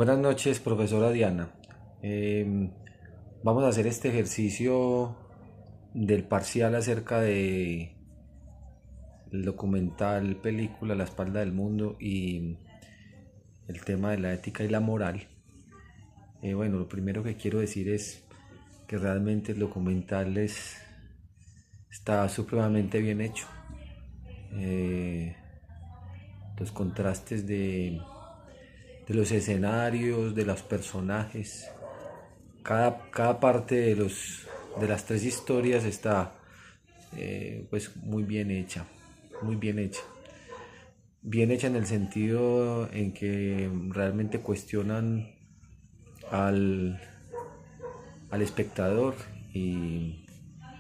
Buenas noches, profesora Diana. Em, Vamos a hacer este ejercicio del parcial acerca de el documental, película La espalda del mundo y el tema de la ética y la moral. Bueno, lo primero que quiero decir es que realmente el documental está supremamente bien hecho. Eh, los contrastes de los escenarios, de los personajes, cada parte de las tres historias está pues muy bien hecha, muy bien hecha. Bien hecha en el sentido en que realmente cuestionan al, al espectador y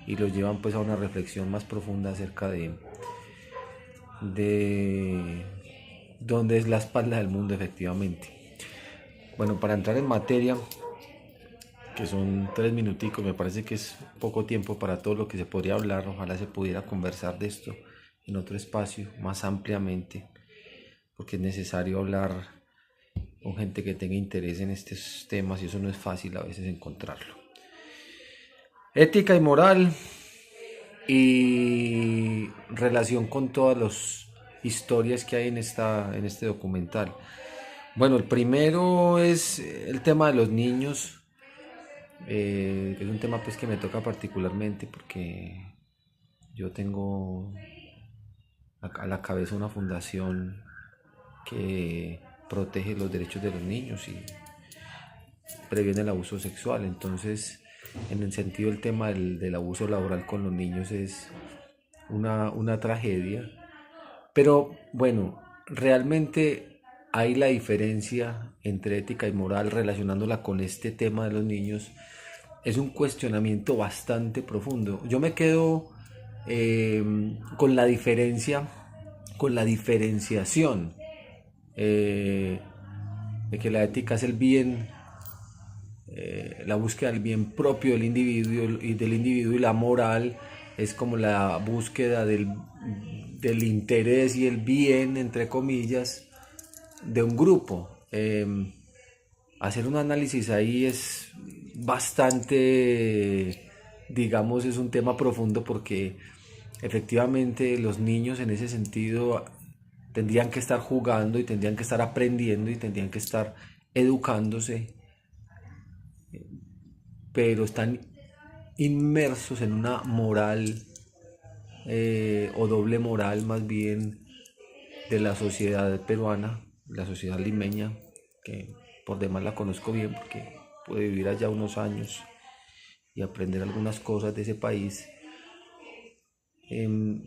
lo llevan pues a una reflexión más profunda acerca de dónde es la espalda del mundo efectivamente. Bueno, para entrar en materia, que son 3 minuticos, me parece que es poco tiempo para todo lo que se podría hablar. Ojalá se pudiera conversar de esto en otro espacio más ampliamente, porque es necesario hablar con gente que tenga interés en estos temas y eso no es fácil a veces encontrarlo. Ética y moral y relación con todas las historias que hay en este documental. Bueno, el primero es el tema de los niños. Es un tema pues que me toca particularmente porque yo tengo a la cabeza una fundación que protege los derechos de los niños y previene el abuso sexual. Entonces, en el sentido del tema del abuso laboral con los niños es una tragedia. Pero bueno, realmente hay la diferencia entre ética y moral relacionándola con este tema de los niños. Es un cuestionamiento bastante profundo. Yo me quedo con la diferencia, con la diferenciación eh, de que la ética es el bien, la búsqueda del bien propio del individuo y la moral es como la búsqueda del interés y el bien, entre comillas, de un grupo. Hacer un análisis ahí es bastante, digamos, es un tema profundo porque efectivamente los niños en ese sentido tendrían que estar jugando y tendrían que estar aprendiendo y tendrían que estar educándose, pero están inmersos en una moral o doble moral más bien de la sociedad peruana, la sociedad limeña, que por demás la conozco bien porque pude vivir allá unos años y aprender algunas cosas de ese país. Em,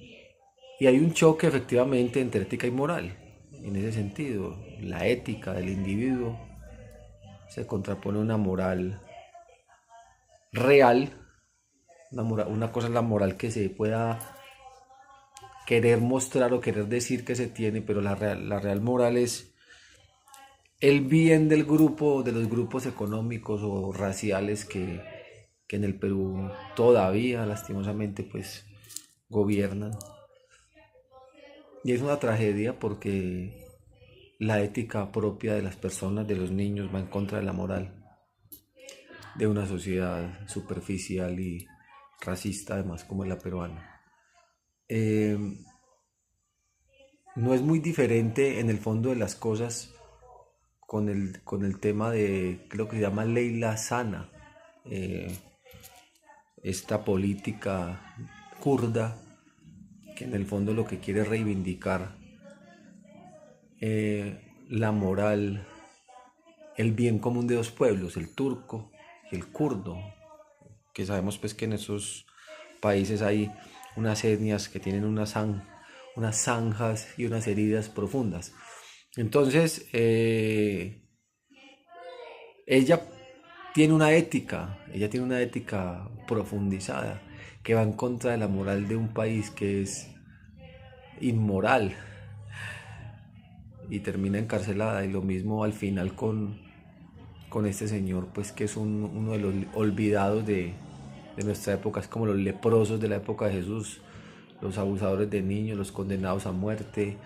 y hay un choque efectivamente entre ética y moral. En ese sentido, la ética del individuo se contrapone a una moral real. Una cosa es la moral que se pueda querer mostrar o querer decir que se tiene, pero la real moral es el bien del grupo, de los grupos económicos o raciales que en el Perú todavía lastimosamente pues gobiernan. Y es una tragedia porque la ética propia de las personas, de los niños, va en contra de la moral de una sociedad superficial y racista además como es la peruana. Eh, no es muy diferente en el fondo de las cosas con el tema de lo que se llama ley la sana, eh, esta política kurda que en el fondo lo que quiere es reivindicar la moral, el bien común de dos pueblos, el turco y el kurdo, que sabemos pues que en esos países hay unas etnias que tienen unas zanjas y unas heridas profundas. Entonces, ella ella tiene una ética profundizada que va en contra de la moral de un país que es inmoral y termina encarcelada y lo mismo al final con este señor pues que es uno de los olvidados de nuestra época, es como los leprosos de la época de Jesús, los abusadores de niños, los condenados a muerte,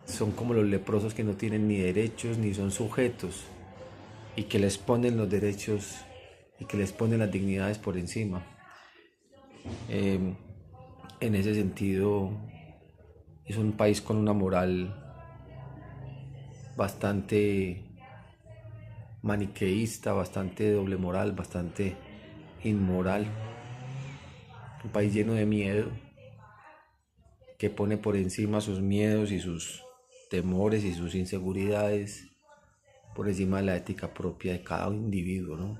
son como los leprosos que no tienen ni derechos ni son sujetos y que les ponen los derechos y que les ponen las dignidades por encima. En ese sentido, es un país con una moral bastante maniqueísta, bastante doble moral, bastante inmoral. Un país lleno de miedo, que pone por encima sus miedos y sus temores y sus inseguridades por encima de la ética propia de cada individuo, ¿no?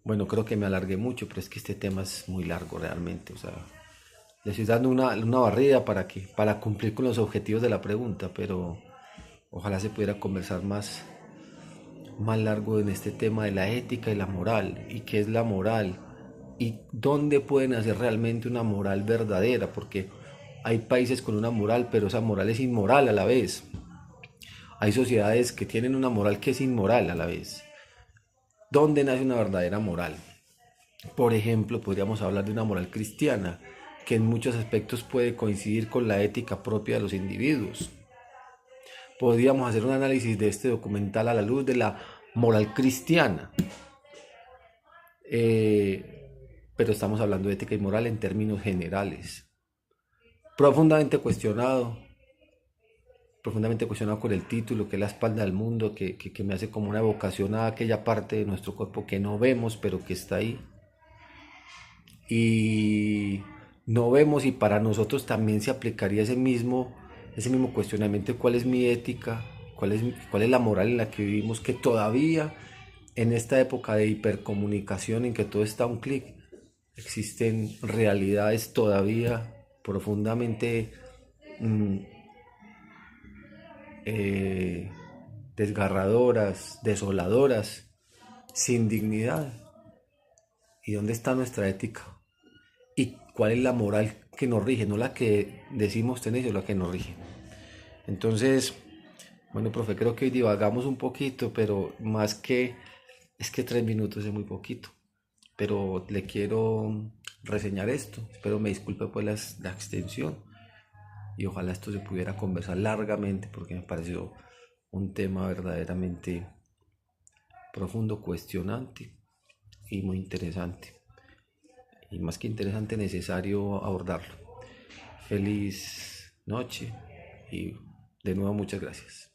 Bueno, creo que me alargué mucho, pero es que este tema es muy largo realmente. O sea, le estoy dando una barrida para cumplir con los objetivos de la pregunta, pero ojalá se pudiera conversar más largo en este tema de la ética y la moral, y qué es la moral, y dónde pueden hacer realmente una moral verdadera, porque hay países con una moral, pero esa moral es inmoral a la vez. Hay sociedades que tienen una moral que es inmoral a la vez. ¿Dónde nace una verdadera moral? Por ejemplo, podríamos hablar de una moral cristiana, que en muchos aspectos puede coincidir con la ética propia de los individuos. Podríamos hacer un análisis de este documental a la luz de la moral cristiana. Pero estamos hablando de ética y moral en términos generales. Profundamente cuestionado con el título, que es la espalda del mundo, que me hace como una evocación a aquella parte de nuestro cuerpo que no vemos, pero que está ahí. Y no vemos, y para nosotros también se aplicaría ese mismo cuestionamiento: ¿cuál es mi ética? ¿Cuál es la moral en la que vivimos? Que todavía en esta época de hipercomunicación en que todo está a un clic, existen realidades todavía profundamente mm, eh, desgarradoras, desoladoras, sin dignidad. ¿Y dónde está nuestra ética? ¿Y cuál es la moral que nos rige? No la que decimos tener, sino la que nos rige. Entonces, bueno, profe, creo que hoy divagamos un poquito, pero más que, es que 3 minutos es muy poquito. Pero le quiero reseñar esto. Espero me disculpe por la extensión, y ojalá esto se pudiera conversar largamente, porque me pareció un tema verdaderamente profundo, cuestionante y muy interesante. Y más que interesante, necesario abordarlo. Feliz noche y de nuevo muchas gracias.